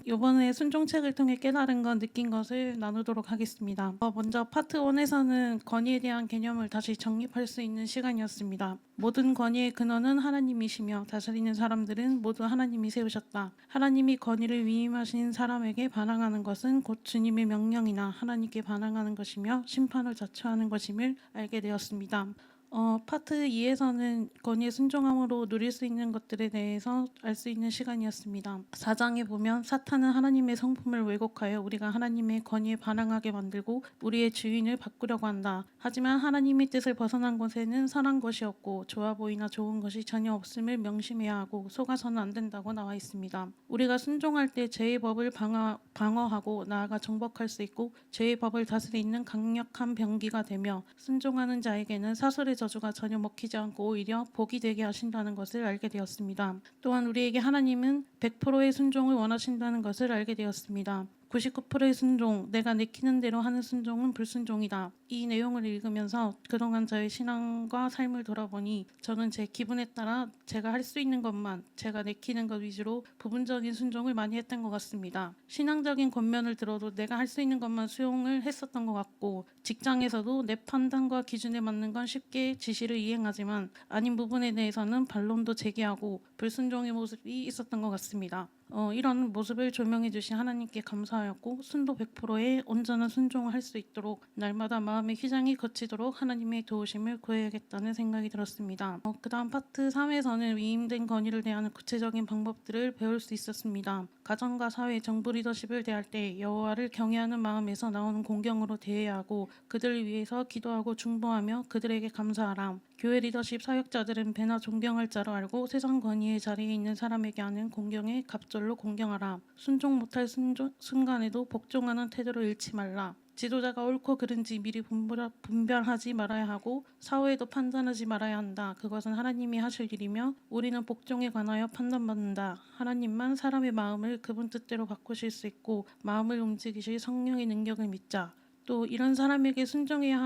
요번에 순종책을 통해 깨달은 것, 느낀 것을 나누도록 하겠습니다. 먼저 파트 1에서는 권위에 대한 개념을 다시 정립할 수 있는 시간이었습니다. 모든 권위의 근원은 하나님이시며 다스리는 사람들은 모두 하나님이 세우셨다. 하나님이 권위를 위임하신 사람에게 반항하는 것은 곧 주님의 명령이나 하나님께 반항하는 것이며 심판을 자초하는 것임을 알게 되었습니다. 파트 2에서는 권위에 순종함으로 누릴 수 있는 것들에 대해서 알 수 있는 시간이었습니다. 4장에 보면 사탄은 하나님의 성품을 왜곡하여 우리가 하나님의 권위에 반항하게 만들고 우리의 주인을 바꾸려고 한다. 하지만 하나님의 뜻을 벗어난 곳에는 선한 것이 없고 좋아 보이나 좋은 것이 전혀 없음을 명심해야 하고 속아서는 안 된다고 나와 있습니다. 우리가 순종할 때 죄의 법을 방어하고 나아가 정복할 수 있고 죄의 법을 다스리는 강력한 병기가 되며 순종하는 자에게는 사슬의 저주가 전혀 먹히지 않고 오히려 복이 되게 하신다는 것을 알게 되었습니다. 또한 우리에게 하나님은 100%의 순종을 원하신다는 것을 알게 되었습니다. 99%의 순종, 내가 내키는 대로 하는 순종은 불순종이다. 이 내용을 읽으면서 그동안 저의 신앙과 삶을 돌아보니 저는 제 기분에 따라 제가 할 수 있는 것만, 제가 내키는 것 위주로 부분적인 순종을 많이 했던 것 같습니다. 신앙적인 권면을 들어도 내가 할 수 있는 것만 수용을 했었던 것 같고, 직장에서도 내 판단과 기준에 맞는 건 쉽게 지시를 이행하지만 아닌 부분에 대해서는 반론도 제기하고 불순종의 모습이 있었던 것 같습니다. 이런 모습을 조명해 주신 하나님께 감사하였고 순도 100%의 온전한 순종을 할 수 있도록 날마다 마음의 휘장이 거치도록 하나님의 도우심을 구해야겠다는 생각이 들었습니다. 그 다음 파트 3에서는 위임된 권위를 대하는 구체적인 방법들을 배울 수 있었습니다. 가정과 사회, 정부 리더십을 대할 때 여호와를 경외하는 마음에서 나오는 공경으로 대해야 하고 그들을 위해서 기도하고 중보하며 그들에게 감사하라. 교회 리더십 사역자들은 배나 존경할 자로 알고 세상 권위의 자리에 있는 사람에게 하는 공경에 갑절로 공경하라. 순종 못할 순간에도 복종하는 태도를 잃지 말라. 지도자가 옳고 그른지 미리 분별하지 말아야 하고 사후에도 판단하지 말아야 한다. 그것은 하나님이 하실 일이며 우리는 복종에 관하여 판단받는다. 하나님만 사람의 마음을 그분 뜻대로 바꾸실 수 있고 마음을 움직이실 성령의 능력을 믿자. 또 이런 사람에게 순종해야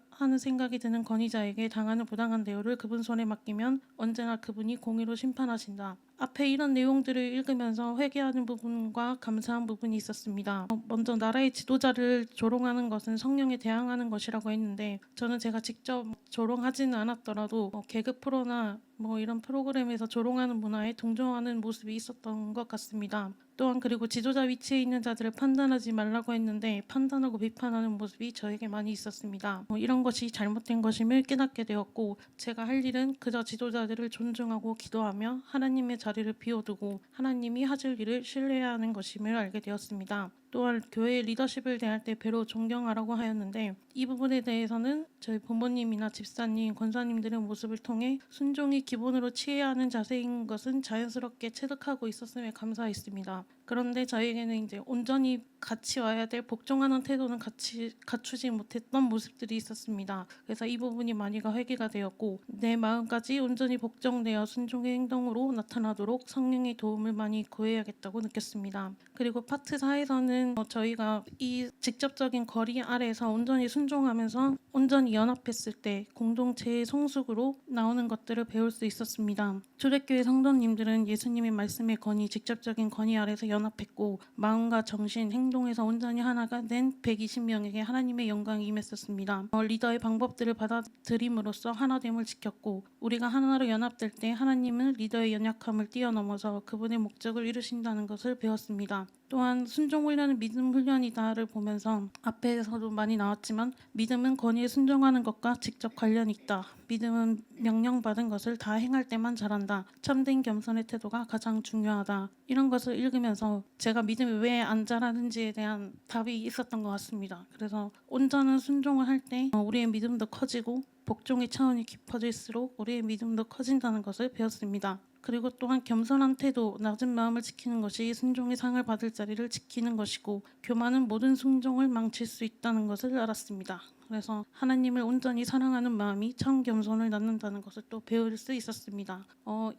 하는 생각이 드는 권위자에게 당하는 부당한 대우를 그분 손에 맡기면 언제나 그분이 공의로 심판하신다. 앞에 이런 내용들을 읽으면서 회개하는 부분과 감사한 부분이 있었습니다. 먼저 나라의 지도자를 조롱하는 것은 성령에 대항하는 것이라고 했는데 저는 제가 직접 조롱하지는 않았더라도 개그 프로나 이런 프로그램에서 조롱하는 문화에 동조하는 모습이 있었던 것 같습니다. 또한 그리고 지도자 위치에 있는 자들을 판단하지 말라고 했는데 판단하고 비판하는 모습이 저에게 많이 있었습니다. 이런 것이 잘못된 것임을 깨닫게 되었고 제가 할 일은 그저 지도자들을 존중하고 기도하며 하나님의 자리를 비워두고 하나님이 하실 일을 신뢰해야 하는 것임을 알게 되었습니다. 또한 교회의 리더십을 대할 때 배로 존경하라고 하였는데 이 부분에 대해서는 저희 부모님이나 집사님, 권사님들의 모습을 통해 순종이 기본으로 취해야 하는 자세인 것은 자연스럽게 체득하고 있었음에 감사했습니다. 그런데 저에게는 이제 온전히 같이 와야 될 복종하는 태도는 같이 갖추지 못했던 모습들이 있었습니다. 그래서 이 부분이 많이가 회개가 되었고 내 마음까지 온전히 복종되어 순종의 행동으로 나타나도록 성령의 도움을 많이 구해야겠다고 느꼈습니다. 그리고 파트 4에서는 저희가 이 직접적인 거리 아래에서 온전히 순종하면서 온전히 연합했을 때 공동체의 성숙으로 나오는 것들을 배울 수 있었습니다. 초대교회 성도님들은 예수님의 말씀의 권위, 직접적인 권위 아래에서 연합했고 마음과 정신, 행동에서 온전히 하나가 된 120명에게 하나님의 영광이 임했었습니다. 리더의 방법들을 받아들임으로써 하나됨을 지켰고 우리가 하나로 연합될 때 하나님은 리더의 연약함을 뛰어넘어서 그분의 목적을 이루신다는 것을 배웠습니다. 또한 순종 훈련은 믿음 훈련이다를 보면서 앞에서도 많이 나왔지만 믿음은 권위에 순종하는 것과 직접 관련이 있다. 믿음은 명령받은 것을 다 행할 때만 잘한다. 참된 겸손의 태도가 가장 중요하다. 이런 것을 읽으면서 제가 믿음이 왜 안 잘하는지에 대한 답이 있었던 것 같습니다. 그래서 온전한 순종을 할 때 우리의 믿음도 커지고 복종의 차원이 깊어질수록 우리의 믿음도 커진다는 것을 배웠습니다. 그리고 또한 겸손한 태도, 낮은 마음을 지키는 것이 순종의 상을 받을 자리를 지키는 것이고 교만은 모든 순종을 망칠 수 있다는 것을 알았습니다. 그래서 하나님을 온전히 사랑하는 마음이 참 겸손을 낳는다는 것을 또 배울 수 있었습니다.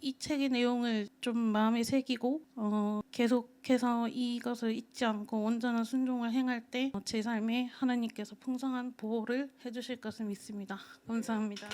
이 책의 내용을 좀 마음에 새기고 계속해서 이것을 잊지 않고 온전한 순종을 행할 때 제 삶에 하나님께서 풍성한 보호를 해주실 것을 믿습니다. 감사합니다.